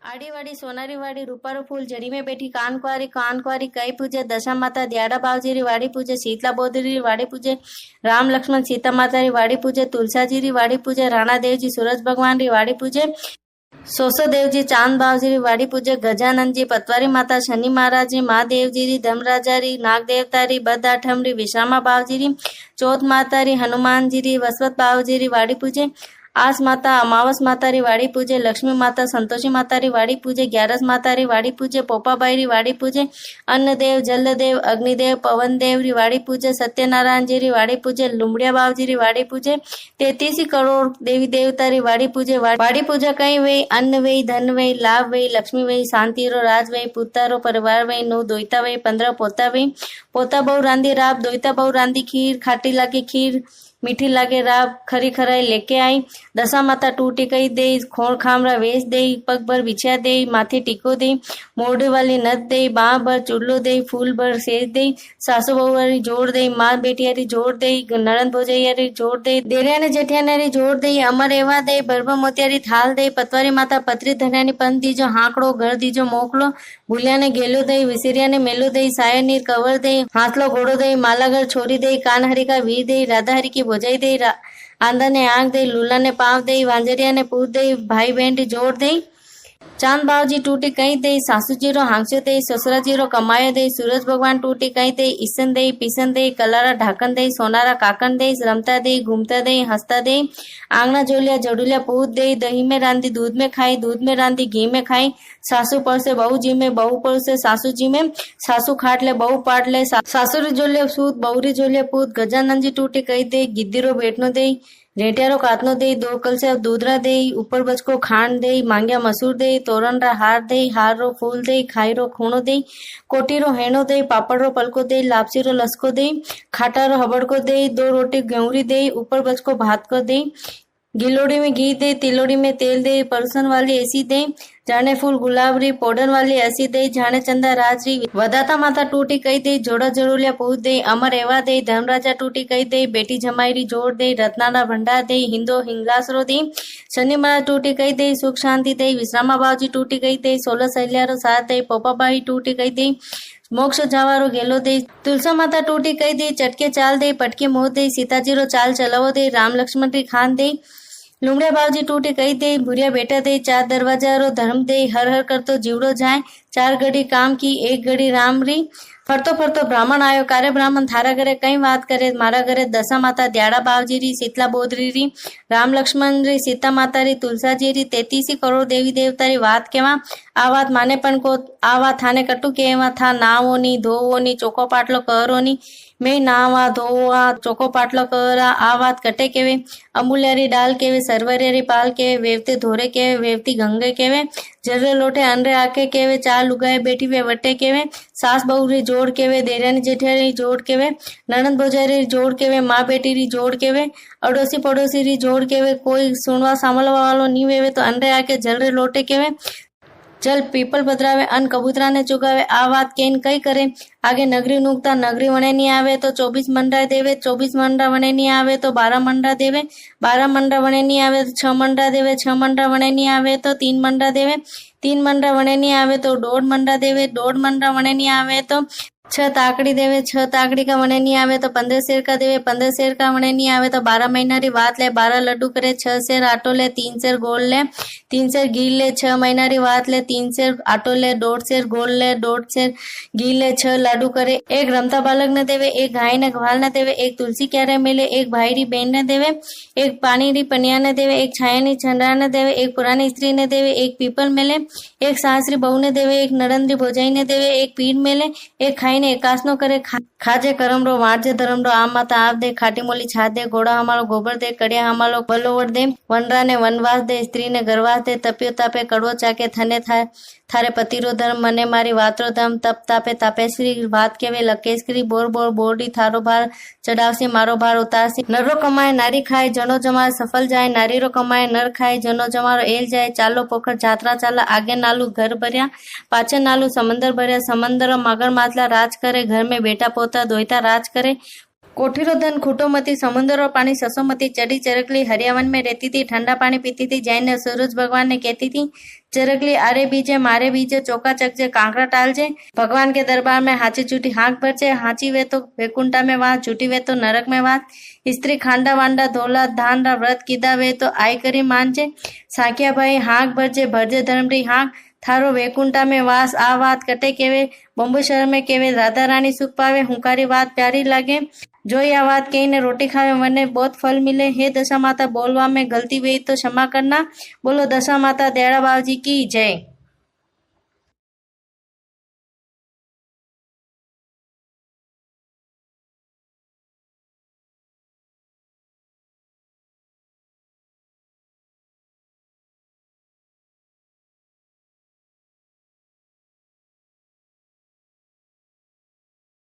आड़ी वाड़ी सोनारी वाड़ी रूपारू फूल जड़ी में बैठी कान कुआरी कई पूजे दशा माता दयाड़ा बावजी री वाड़ी पूजे शीतला बोधरी री वाड़ी पूजे राम लक्ष्मण सीता माता री वाड़ी पूजे तुलसा जी री वाड़ी पूजे राणा देव जी सूरज भगवान री वाड़ी पूजे सोसो देव जी चांद बावजी री वाड़ी पूजे गजानंद जी पतवारी माता शनि महाराज जी महादेव जी री धर्मराजा री नाग देवता री बद आठम री विश्रामा बावजी री चौथ माता री हनुमान जी री वसवत बावजी री वाड़ी पूजे आस माता अमावस माता री वाड़ी पूजे लक्ष्मी माता संतोषी माता री वाड़ी पूजे ग्यारस माता री वाड़ी पूजे पोपाबाई री वाड़ी पूजे अन्न देव जल देव अग्निदेव पवन देव री वाड़ी पूजे सत्यनारायण जी री वाड़ी पूजे लुमड़िया बावजी री वाड़ी पूजे 33 करोड़ देवी देवता री वाड़ी पूजे वाड़ी पूजा कई वही अन्न वही धन वही लाभ वही लक्ष्मी वही शांति रो राज वही पुतारो परिवार वही 9 दोईता वही 15 पोता वही पोता बहु रांधी राब दोईता बहु रांधी खीर खाटी लागे खीर मीठी लागे राब खरी खराई लेके आई दशा माता टूटी कही दे खोड़ खामरा वेच दे पग भर बिछा दे माथे टीको दे मोढ़े वाली नद दे बाँ भर चुल्लो दे फूल भर सेज दे सासू बहू वाली जोड़ दे माँ बेटियारी जोड़ दे नरन भोजैयारी जोड़ दे देरियाने जेठियानी जोड़ दे अमर एवा दे बरबा मोतियारी थाल दे पतवारी माता पतरी धन्यानी पंथ दीजो हाकड़ो घर दीजो मोकलो भूलिया ने गेलो दे विसिरिया ने मेलो दे साया नीर कवर दे हाथलो घोड़ो दे मालागर छोरी दे कानहरी का वीर दे राधा हरी की भोजाई दे आंदा ने आंख दे लूला ने पाव दे वांजरिया ने पूत दे भाई बहन जोड़ दे चांद बावजी टूटी कहीं दे सासू जीरो हांगसो दे ससुरा जीरो कमायो दे सूरज भगवान टूटी कहीं दे ईसन दे पीसन दे कलारा ढाकन दे सोनारा काकन दे रमता दे घूमता दे हंसता दे आंगना जोलिया जड़ुलिया पूत दे दही में रांधी दूध में खाई दूध में रांधी घी में खाई सासू पर से बहू जी में बहू पर से सासू जी में सासू खाट ले बहू पाट ले सासुरी जोलिया सूत बहुरी जोलिया पूत गजानंद जी टूटी कही दे गिद्दीरो बेटनो दे रेटियारो कातनो दे 2 कलसे दूधरा दे ऊपर बचको खांड दे मांग्या मसूर दे तोरण रा हार दे हार रो फूल दे खाई रो खूणो दे कोटी रो हेणो दे पापड़ रो पलको दे लापसी रो लसको दे खाटा रो हबड़को दे 2 रोटी गेहूरी दे ऊपर बचको भात को दे गिलोड़ी में घी दे तिलोड़ी में तेल दे परसन वाली ऐसी दे जाने फूल गुलाबरी पाउडर वाली ऐसी दे जाने चंदा राजरी वदाता माता टूटी कही दे जोड़ा जरूलिया पूछ दे अमर एवा दे धर्मराजा टूटी कही दे बेटी जमाईरी जोड़ दे रत्नाना भंडार दे हिंदो हिंगलासरो दे शनि महाराज टूटी कही दे सुख शांति दे विश्रामा बावजी टूटी कही दे 16 सहेलियारो साथ दे पोपाबाई टूटी कही दे मोक्ष जावारो गेलो दे तुलसा माता टूटी कही दे चटके चाल दे पटके मोह दे सीताजी रो चाल चलावो दे राम लक्ष्मण री खान दे लुमड़िया बावजी टूटी कही दे भूरिया बेटा दे 4 दरवाजा रो धर्म दे हर हर करतो जीवड़ो जाए 4 घड़ी काम की 1 घड़ी राम री फरतो फरतो ब्राह्मण आयो कार्य ब्राह्मण थारा घरे कई बात करे मारा घरे दशा माता दयाड़ा बावजी री शीतला बोधरी री राम लक्ष्मण री सीता माता री तुलसा जी री 33 करोड़ देवी देवता री बात केवा आ बात माने पण को आ बात थाने कटू केवा था नावो नी धोवो नी चोको पाटलो करो नी मैं नावा धोवा चोको पाटलो करा आ बात कटे केवे अमूल्यारी डाल केवे सरवरियारी पाल केवे वेवते धोरे केवे वेवती गंगे केवे जर्रे लोटे अनरे आके केवे 4 लुगाए बैठी वे वटे केवे सास बहू री जोड़ केवे देरानी जेठानी जोड़ केवे ननद भौजाई जोड़ केवे माँ बेटी री जोड़ केवे अड़ोसी पड़ोसी री जोड़ केवे कोई सुनवा सामलवा वालो नी वेवे तो अनरे आके जर्रे लोटे केवे चल पीपल पधरावे अन कबूतरा ने चुगावे आ बात केन कई करे आगे नगरी नुकता नगरी वणे नहीं आवे तो 24 मंडा देवे 24 मंडा वणे नहीं आवे तो 12 मंडा देवे 12 मंडा वणे नहीं आवे तो 6 मंडा देवे 6 मंडा वणे नहीं आवे तो 3 मंडा देवे 3 मंडा वणे नहीं आवे तो 1.5 मंडा देवे 1.5 मंडा वणे नहीं आवे तो 6 ताकड़ी देवे 6 ताकड़ी का वणे नहीं आवे तो 15 शेर का देवे 15 शेर का वणे नहीं आवे तो 12 महीना री बात ले 12 लड्डू करे 6 शेर आटो ले 3 शेर गोल ले 3 शेर घी ले 6 महीना री बात ले 3 शेर आटो ले 1.5 शेर गोल ले 1.5 शेर घी ले 6 लाडू करे एक रमता बालक ने देवे एक गाय ने घवाल ने देवे एक तुलसी क्यारे मिले एक भाई री बहन ने देवे एक पानी री पनिया ने देवे एक छाया नी छंडा ने देवे एक पुरानी स्त्री ने देवे एक पीपल मिले एक सासरी बहू ने देवे एक नरंद्री भोजाई ने देवे एक पीर मिले एक खाई ने एकास नो करे खाजे करम रो वाजे धर्म रो आम माता आप दे खाटी मोली छात दे घोड़ा हमारो गोबर दे कड़िया हमारो बलोवर दे वनरा ने वनवास दे स्त्री ने गर्वास दे तपियो तापे कड़वो चाके थने थारे पति रो धर्म मने मारी वातरो धर्म तप तापे तापेश्वरी बात केवे लकेश्वरी बोर बोर बोरडी थारो भार चढ़ावसी मारो भार उतारसी नरो कमाए नारी खाए जनो जमाए सफल जाए नारी रो कमाए नर खाए जनो जमारो एल जाए चालो पोखर जात्रा चाला आगे नालू घर भर्या पाछे नालू समंदर भर्या समंदर मागर मातला राज करे घर में बेटा पोता दोईता राज करे कोठीरो धन खूटो मती, समुद्र पानी ससो मती, चढ़ी चरकली हरियावन में रहती थी, ठंडा पानी पीती थी, जाइने सूरज भगवान ने कहती थी, चरकली आरे बीजे मारे बीजे, चौका चकजे कांकरा टालजे। भगवान के दरबार में हाची झूठी हाँक भरजे, हाची वे तो वैकुंठा में वास, झूठी वे तो नरक में वास। स्त्री खांडा वांडा धोला धान रा व्रत कीधा वे तो आई करी मानजे। साकिया भाई हाँक भरजे, भरजे धर्म री हाँक, थारो वैकुंठा में वास। आ बात कटे केवे, बम्बूशहर में केवे, राधा रानी सुख पावे, हुंकारी बात प्यारी लागे। जो आ बात कही ने रोटी खावे मने बहुत फल मिले। हे दशा माता, बोलवा में गलती हुई तो क्षमा करना। बोलो दशा माता दयाड़ा बाबू जी की जय।